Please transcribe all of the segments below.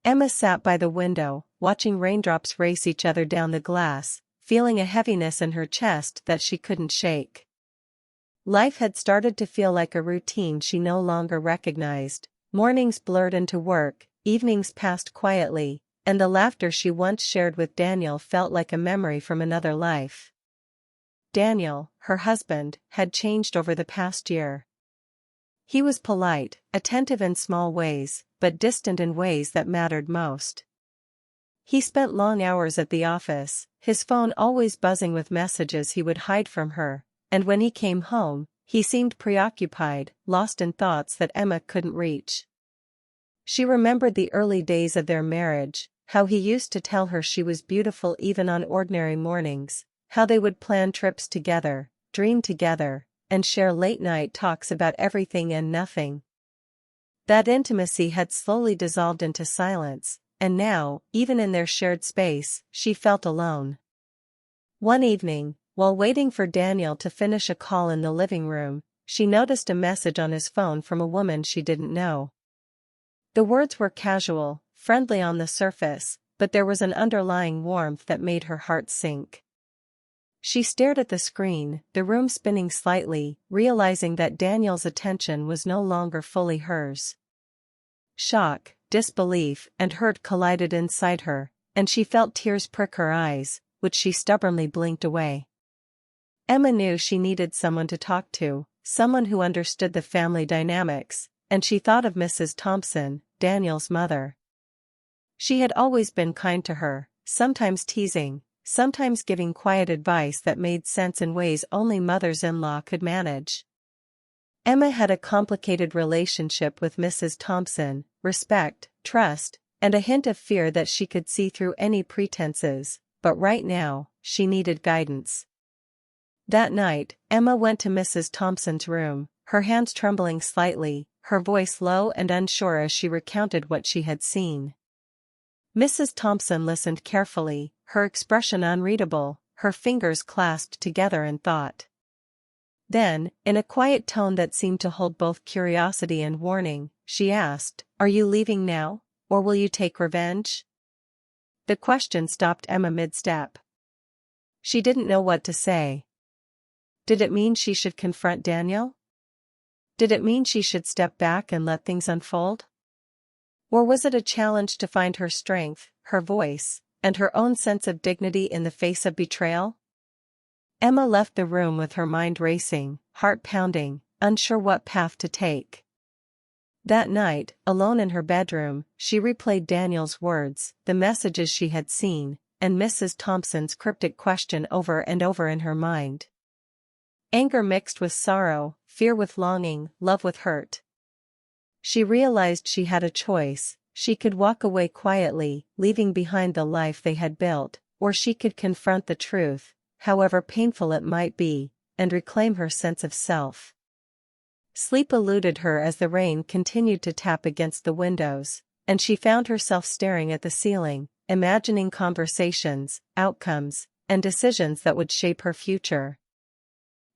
Emma sat by the window, watching raindrops race each other down the glass, feeling a heaviness in her chest that she couldn't shake. Life had started to feel like a routine she no longer recognized. Mornings blurred into work, evenings passed quietly, and the laughter she once shared with Daniel felt like a memory from another life. Daniel, her husband, had changed over the past year. He was polite, attentive in small ways, but distant in ways that mattered most. He spent long hours at the office, his phone always buzzing with messages he would hide from her, and when he came home, he seemed preoccupied, lost in thoughts that Emma couldn't reach. She remembered the early days of their marriage, how he used to tell her she was beautiful even on ordinary mornings, how they would plan trips together, dream together, and share late-night talks about everything and nothing. That intimacy had slowly dissolved into silence, and now, even in their shared space, she felt alone. One evening, while waiting for Daniel to finish a call in the living room, she noticed a message on his phone from a woman she didn't know. The words were casual, friendly on the surface, but there was an underlying warmth that made her heart sink. She stared at the screen, the room spinning slightly, realizing that Daniel's attention was no longer fully hers. Shock, disbelief, and hurt collided inside her, and she felt tears prick her eyes, which she stubbornly blinked away. Emma knew she needed someone to talk to, someone who understood the family dynamics, and she thought of Mrs. Thompson, Daniel's mother. She had always been kind to her, sometimes teasing, sometimes giving quiet advice that made sense in ways only mothers-in-law could manage. Emma had a complicated relationship with Mrs. Thompson, respect, trust, and a hint of fear that she could see through any pretenses, but right now, she needed guidance. That night, Emma went to Mrs. Thompson's room, her hands trembling slightly, her voice low and unsure as she recounted what she had seen. Mrs. Thompson listened carefully, her expression unreadable, her fingers clasped together in thought. Then, in a quiet tone that seemed to hold both curiosity and warning, she asked, "Are you leaving now, or will you take revenge?" The question stopped Emma mid-step. She didn't know what to say. Did it mean she should confront Daniel? Did it mean she should step back and let things unfold? Or was it a challenge to find her strength, her voice, and her own sense of dignity in the face of betrayal? Emma left the room with her mind racing, heart pounding, unsure what path to take. That night, alone in her bedroom, she replayed Daniel's words, the messages she had seen, and Mrs. Thompson's cryptic question over and over in her mind. Anger mixed with sorrow, fear with longing, love with hurt. She realized she had a choice. She could walk away quietly, leaving behind the life they had built, or she could confront the truth, however painful it might be, and reclaim her sense of self. Sleep eluded her as the rain continued to tap against the windows, and she found herself staring at the ceiling, imagining conversations, outcomes, and decisions that would shape her future.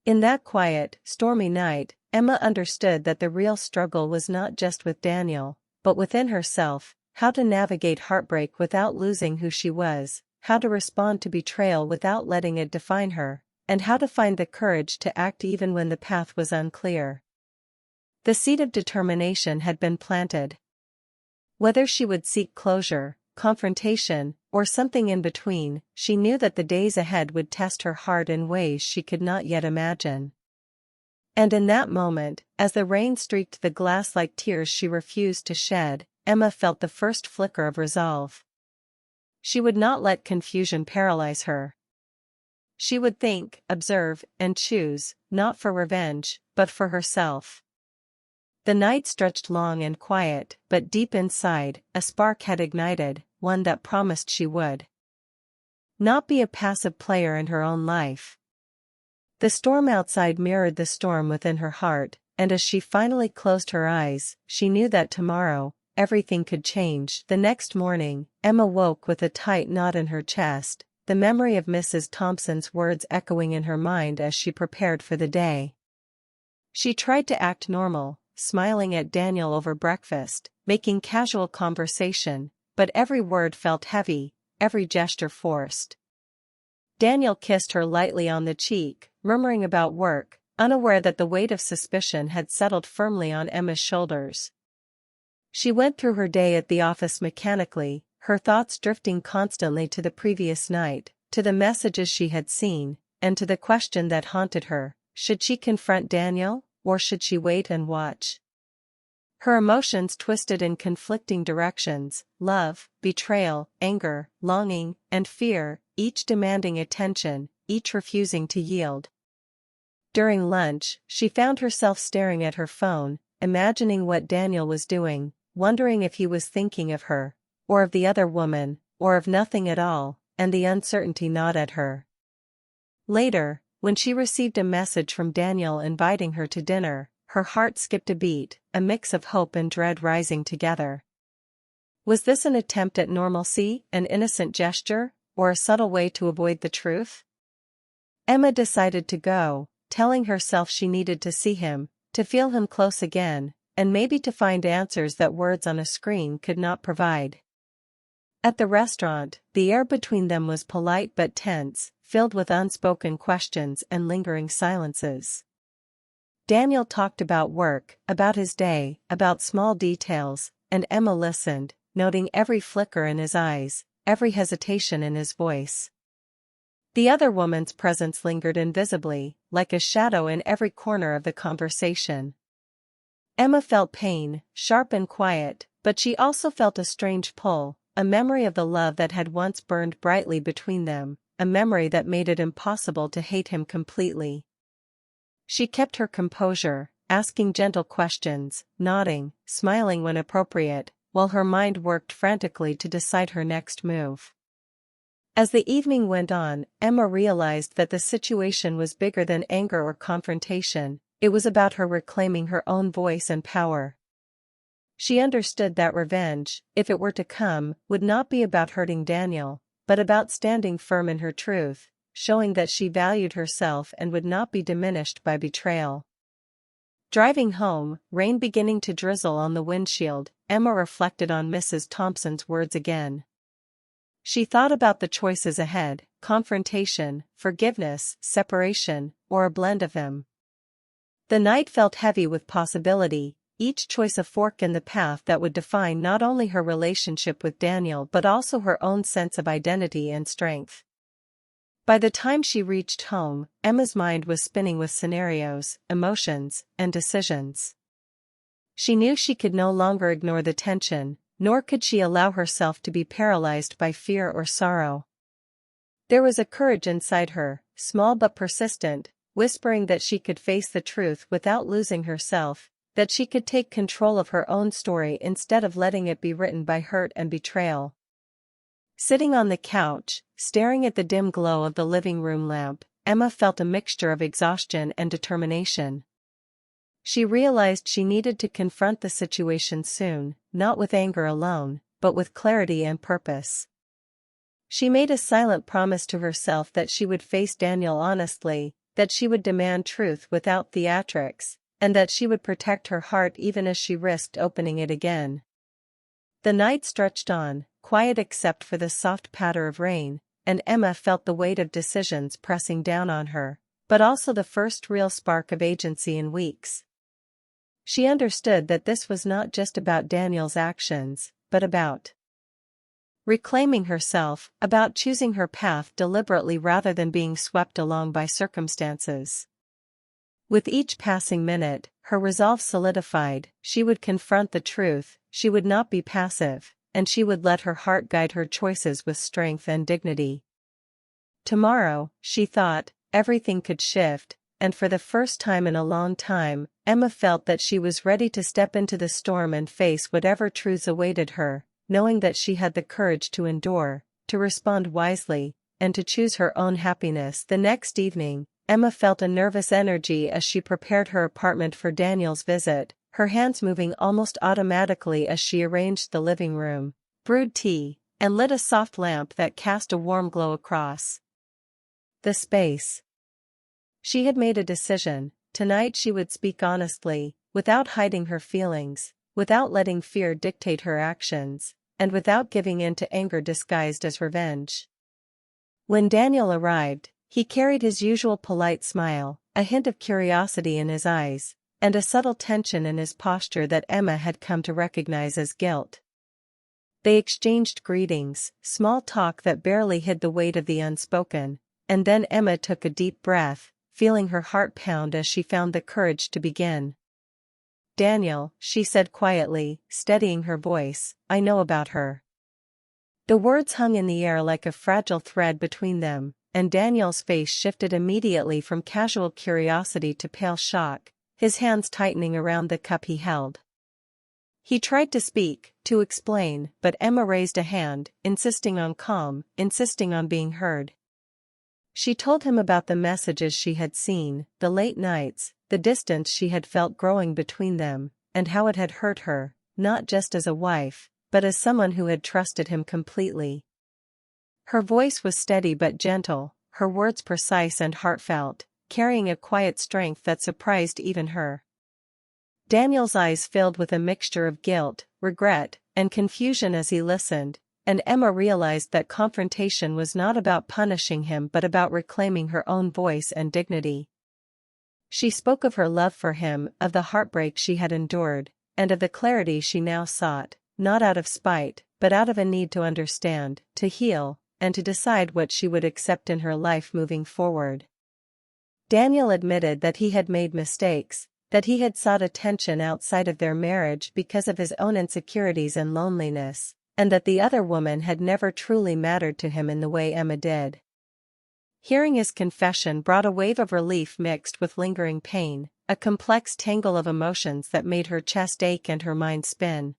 In that quiet, stormy night, Emma understood that the real struggle was not just with Daniel, but within herself, how to navigate heartbreak without losing who she was, how to respond to betrayal without letting it define her, and how to find the courage to act even when the path was unclear. The seed of determination had been planted. Whether she would seek closure, confrontation, or something in between, she knew that the days ahead would test her heart in ways she could not yet imagine. And in that moment, as the rain streaked the glass like tears she refused to shed, Emma felt the first flicker of resolve. She would not let confusion paralyze her. She would think, observe, and choose, not for revenge, but for herself. The night stretched long and quiet, but deep inside, a spark had ignited, one that promised she would not be a passive player in her own life. The storm outside mirrored the storm within her heart, and as she finally closed her eyes, she knew that tomorrow, everything could change. The next morning, Emma woke with a tight knot in her chest, the memory of Mrs. Thompson's words echoing in her mind as she prepared for the day. She tried to act normal, smiling at Daniel over breakfast, making casual conversation, but every word felt heavy, every gesture forced. Daniel kissed her lightly on the cheek, murmuring about work, unaware that the weight of suspicion had settled firmly on Emma's shoulders. She went through her day at the office mechanically, her thoughts drifting constantly to the previous night, to the messages she had seen, and to the question that haunted her: should she confront Daniel, or should she wait and watch? Her emotions twisted in conflicting directions: love, betrayal, anger, longing, and fear, each demanding attention, each refusing to yield. During lunch, she found herself staring at her phone, imagining what Daniel was doing, wondering if he was thinking of her, or of the other woman, or of nothing at all, and the uncertainty gnawed at her. Later, when she received a message from Daniel inviting her to dinner, her heart skipped a beat, a mix of hope and dread rising together. Was this an attempt at normalcy, an innocent gesture, or a subtle way to avoid the truth? Emma decided to go, telling herself she needed to see him, to feel him close again, and maybe to find answers that words on a screen could not provide. At the restaurant, the air between them was polite but tense, filled with unspoken questions and lingering silences. Daniel talked about work, about his day, about small details, and Emma listened, noting every flicker in his eyes, every hesitation in his voice. The other woman's presence lingered invisibly, like a shadow in every corner of the conversation. Emma felt pain, sharp and quiet, but she also felt a strange pull, a memory of the love that had once burned brightly between them, a memory that made it impossible to hate him completely. She kept her composure, asking gentle questions, nodding, smiling when appropriate, while her mind worked frantically to decide her next move. As the evening went on, Emma realized that the situation was bigger than anger or confrontation. It was about her reclaiming her own voice and power. She understood that revenge, if it were to come, would not be about hurting Daniel, but about standing firm in her truth, showing that she valued herself and would not be diminished by betrayal. Driving home, rain beginning to drizzle on the windshield, Emma reflected on Mrs. Thompson's words again. She thought about the choices ahead: confrontation, forgiveness, separation, or a blend of them. The night felt heavy with possibility, each choice a fork in the path that would define not only her relationship with Daniel but also her own sense of identity and strength. By the time she reached home, Emma's mind was spinning with scenarios, emotions, and decisions. She knew she could no longer ignore the tension, nor could she allow herself to be paralyzed by fear or sorrow. There was a courage inside her, small but persistent, whispering that she could face the truth without losing herself, that she could take control of her own story instead of letting it be written by hurt and betrayal. Sitting on the couch, staring at the dim glow of the living room lamp, Emma felt a mixture of exhaustion and determination. She realized she needed to confront the situation soon, not with anger alone, but with clarity and purpose. She made a silent promise to herself that she would face Daniel honestly, that she would demand truth without theatrics, and that she would protect her heart even as she risked opening it again. The night stretched on, quiet except for the soft patter of rain, and Emma felt the weight of decisions pressing down on her, but also the first real spark of agency in weeks. She understood that this was not just about Daniel's actions, but about reclaiming herself, about choosing her path deliberately rather than being swept along by circumstances. With each passing minute, her resolve solidified: she would confront the truth, she would not be passive, and she would let her heart guide her choices with strength and dignity. Tomorrow, she thought, everything could shift, and for the first time in a long time, Emma felt that she was ready to step into the storm and face whatever truths awaited her, knowing that she had the courage to endure, to respond wisely, and to choose her own happiness. The next evening, Emma felt a nervous energy as she prepared her apartment for Daniel's visit, her hands moving almost automatically as she arranged the living room, brewed tea, and lit a soft lamp that cast a warm glow across the space. She had made a decision: tonight she would speak honestly, without hiding her feelings, without letting fear dictate her actions, and without giving in to anger disguised as revenge. When Daniel arrived, he carried his usual polite smile, a hint of curiosity in his eyes, and a subtle tension in his posture that Emma had come to recognize as guilt. They exchanged greetings, small talk that barely hid the weight of the unspoken, and then Emma took a deep breath, feeling her heart pound as she found the courage to begin. "Daniel," she said quietly, steadying her voice, "I know about her." The words hung in the air like a fragile thread between them, and Daniel's face shifted immediately from casual curiosity to pale shock, his hands tightening around the cup he held. He tried to speak, to explain, but Emma raised a hand, insisting on calm, insisting on being heard. She told him about the messages she had seen, the late nights, the distance she had felt growing between them, and how it had hurt her, not just as a wife, but as someone who had trusted him completely. Her voice was steady but gentle, her words precise and heartfelt, carrying a quiet strength that surprised even her. Daniel's eyes filled with a mixture of guilt, regret, and confusion as he listened, and Emma realized that confrontation was not about punishing him but about reclaiming her own voice and dignity. She spoke of her love for him, of the heartbreak she had endured, and of the clarity she now sought, not out of spite, but out of a need to understand, to heal, and to decide what she would accept in her life moving forward. Daniel admitted that he had made mistakes, that he had sought attention outside of their marriage because of his own insecurities and loneliness, and that the other woman had never truly mattered to him in the way Emma did. Hearing his confession brought a wave of relief mixed with lingering pain, a complex tangle of emotions that made her chest ache and her mind spin.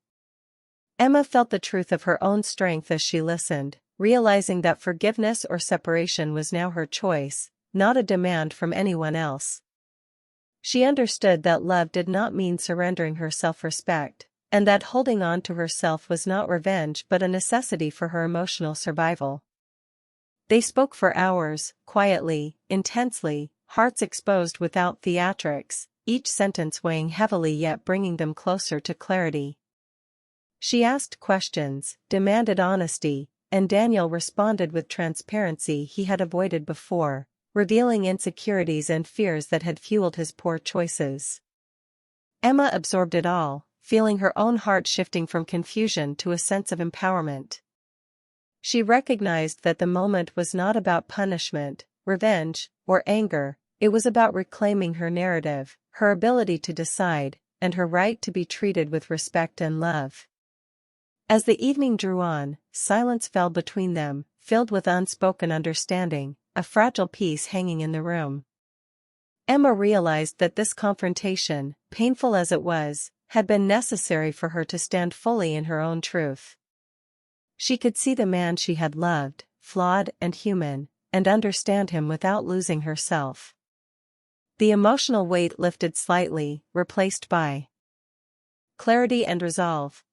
Emma felt the truth of her own strength as she listened, realizing that forgiveness or separation was now her choice, not a demand from anyone else. She understood that love did not mean surrendering her self-respect, and that holding on to herself was not revenge but a necessity for her emotional survival. They spoke for hours, quietly, intensely, hearts exposed without theatrics, each sentence weighing heavily yet bringing them closer to clarity. She asked questions, demanded honesty, and Daniel responded with transparency he had avoided before, revealing insecurities and fears that had fueled his poor choices. Emma absorbed it all, feeling her own heart shifting from confusion to a sense of empowerment. She recognized that the moment was not about punishment, revenge, or anger, it was about reclaiming her narrative, her ability to decide, and her right to be treated with respect and love. As the evening drew on, silence fell between them, filled with unspoken understanding, a fragile peace hanging in the room. Emma realized that this confrontation, painful as it was, had been necessary for her to stand fully in her own truth. She could see the man she had loved, flawed and human, and understand him without losing herself. The emotional weight lifted slightly, replaced by clarity and resolve.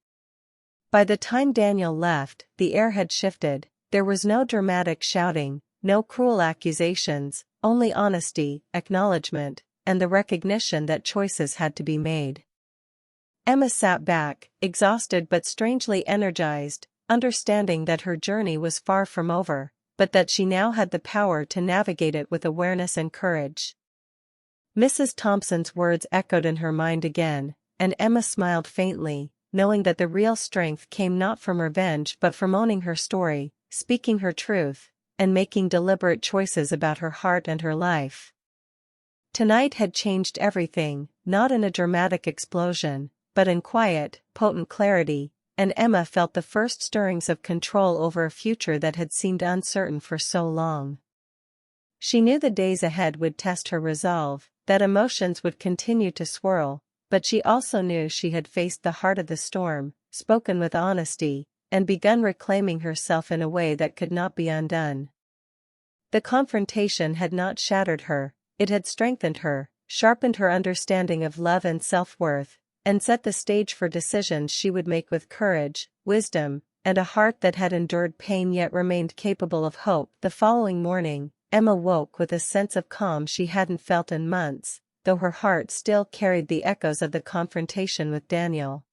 By the time Daniel left, the air had shifted. There was no dramatic shouting, no cruel accusations, only honesty, acknowledgement, and the recognition that choices had to be made. Emma sat back, exhausted but strangely energized, understanding that her journey was far from over, but that she now had the power to navigate it with awareness and courage. Mrs. Thompson's words echoed in her mind again, and Emma smiled faintly, knowing that the real strength came not from revenge but from owning her story, speaking her truth, and making deliberate choices about her heart and her life. Tonight had changed everything, not in a dramatic explosion, but in quiet, potent clarity, and Emma felt the first stirrings of control over a future that had seemed uncertain for so long. She knew the days ahead would test her resolve, that emotions would continue to swirl, but she also knew she had faced the heart of the storm, spoken with honesty, and begun reclaiming herself in a way that could not be undone. The confrontation had not shattered her, it had strengthened her, sharpened her understanding of love and self-worth, and set the stage for decisions she would make with courage, wisdom, and a heart that had endured pain yet remained capable of hope. The following morning, Emma woke with a sense of calm she hadn't felt in months, though her heart still carried the echoes of the confrontation with Daniel.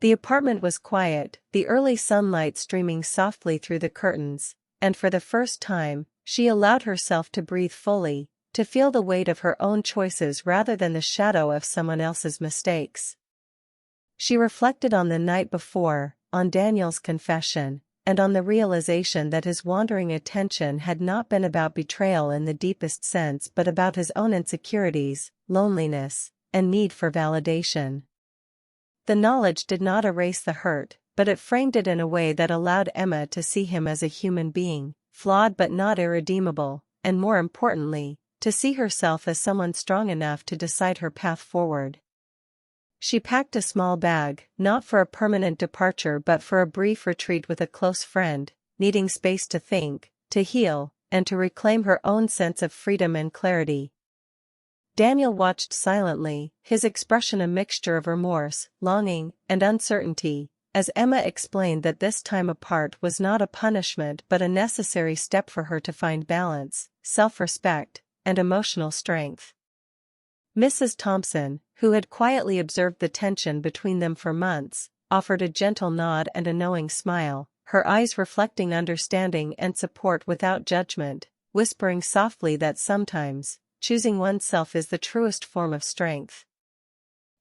The apartment was quiet, the early sunlight streaming softly through the curtains, and for the first time, she allowed herself to breathe fully, to feel the weight of her own choices rather than the shadow of someone else's mistakes. She reflected on the night before, on Daniel's confession, and on the realization that his wandering attention had not been about betrayal in the deepest sense but about his own insecurities, loneliness, and need for validation. The knowledge did not erase the hurt, but it framed it in a way that allowed Emma to see him as a human being, flawed but not irredeemable, and more importantly, to see herself as someone strong enough to decide her path forward. She packed a small bag, not for a permanent departure but for a brief retreat with a close friend, needing space to think, to heal, and to reclaim her own sense of freedom and clarity. Daniel watched silently, his expression a mixture of remorse, longing, and uncertainty, as Emma explained that this time apart was not a punishment but a necessary step for her to find balance, self-respect, and emotional strength. Mrs. Thompson, who had quietly observed the tension between them for months, offered a gentle nod and a knowing smile, her eyes reflecting understanding and support without judgment, whispering softly that sometimes, choosing oneself is the truest form of strength.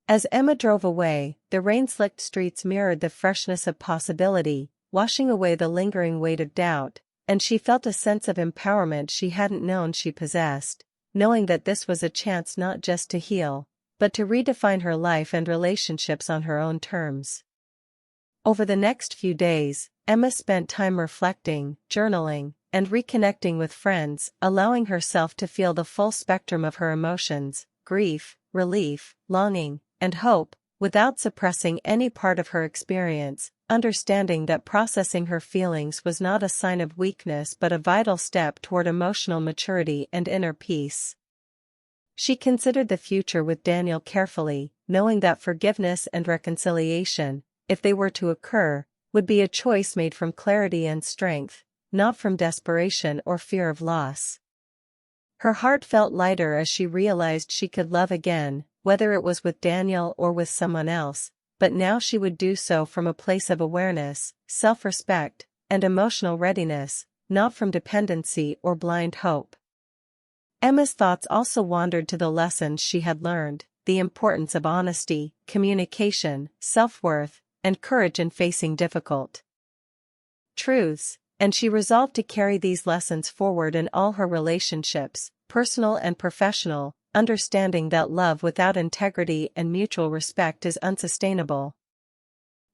As Emma drove away, the rain-slicked streets mirrored the freshness of possibility, washing away the lingering weight of doubt, and she felt a sense of empowerment she hadn't known she possessed, knowing that this was a chance not just to heal, but to redefine her life and relationships on her own terms. Over the next few days, Emma spent time reflecting, journaling, and reconnecting with friends, allowing herself to feel the full spectrum of her emotions, grief, relief, longing, and hope, without suppressing any part of her experience, understanding that processing her feelings was not a sign of weakness but a vital step toward emotional maturity and inner peace. She considered the future with Daniel carefully, knowing that forgiveness and reconciliation, if they were to occur, would be a choice made from clarity and strength, not from desperation or fear of loss. Her heart felt lighter as she realized she could love again, whether it was with Daniel or with someone else, but now she would do so from a place of awareness, self-respect, and emotional readiness, not from dependency or blind hope. Emma's thoughts also wandered to the lessons she had learned, the importance of honesty, communication, self-worth, and courage in facing difficult truths, and she resolved to carry these lessons forward in all her relationships, personal and professional, understanding that love without integrity and mutual respect is unsustainable.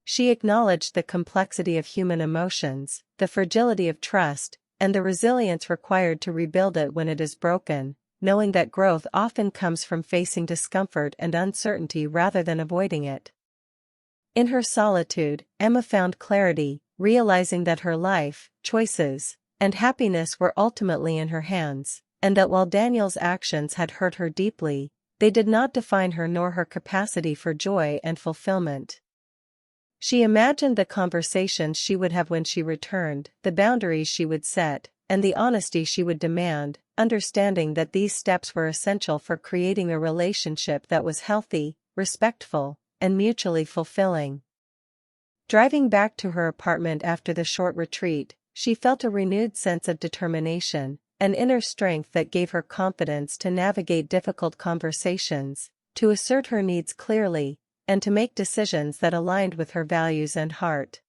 She acknowledged the complexity of human emotions, the fragility of trust, and the resilience required to rebuild it when it is broken, knowing that growth often comes from facing discomfort and uncertainty rather than avoiding it. In her solitude, Emma found clarity, realizing that her life, choices, and happiness were ultimately in her hands, and that while Daniel's actions had hurt her deeply, they did not define her nor her capacity for joy and fulfillment. She imagined the conversations she would have when she returned, the boundaries she would set, and the honesty she would demand, understanding that these steps were essential for creating a relationship that was healthy, respectful, and mutually fulfilling. Driving back to her apartment after the short retreat, she felt a renewed sense of determination, an inner strength that gave her confidence to navigate difficult conversations, to assert her needs clearly, and to make decisions that aligned with her values and heart.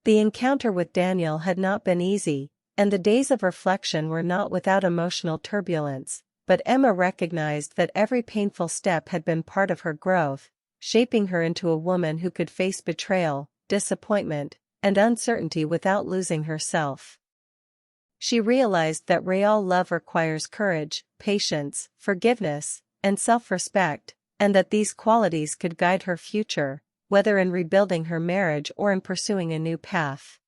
The encounter with Daniel had not been easy, and the days of reflection were not without emotional turbulence, but Emma recognized that every painful step had been part of her growth, shaping her into a woman who could face betrayal, disappointment, and uncertainty without losing herself. She realized that real love requires courage, patience, forgiveness, and self-respect, and that these qualities could guide her future, whether in rebuilding her marriage or in pursuing a new path.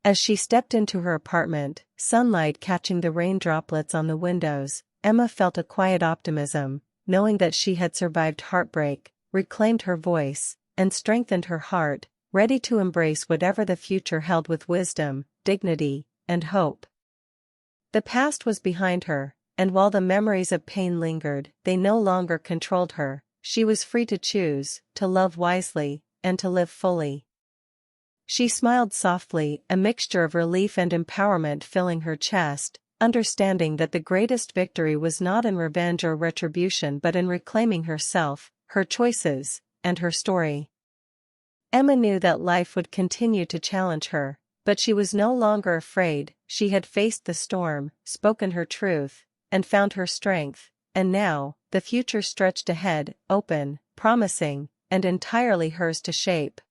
As she stepped into her apartment, sunlight catching the rain droplets on the windows, Emma felt a quiet optimism, knowing that she had survived heartbreak, reclaimed her voice, and strengthened her heart, ready to embrace whatever the future held with wisdom, dignity, and hope. The past was behind her, and while the memories of pain lingered, they no longer controlled her. She was free to choose, to love wisely, and to live fully. She smiled softly, a mixture of relief and empowerment filling her chest, understanding that the greatest victory was not in revenge or retribution but in reclaiming herself, her choices, and her story. Emma knew that life would continue to challenge her, but she was no longer afraid. She had faced the storm, spoken her truth, and found her strength, and now, the future stretched ahead, open, promising, and entirely hers to shape.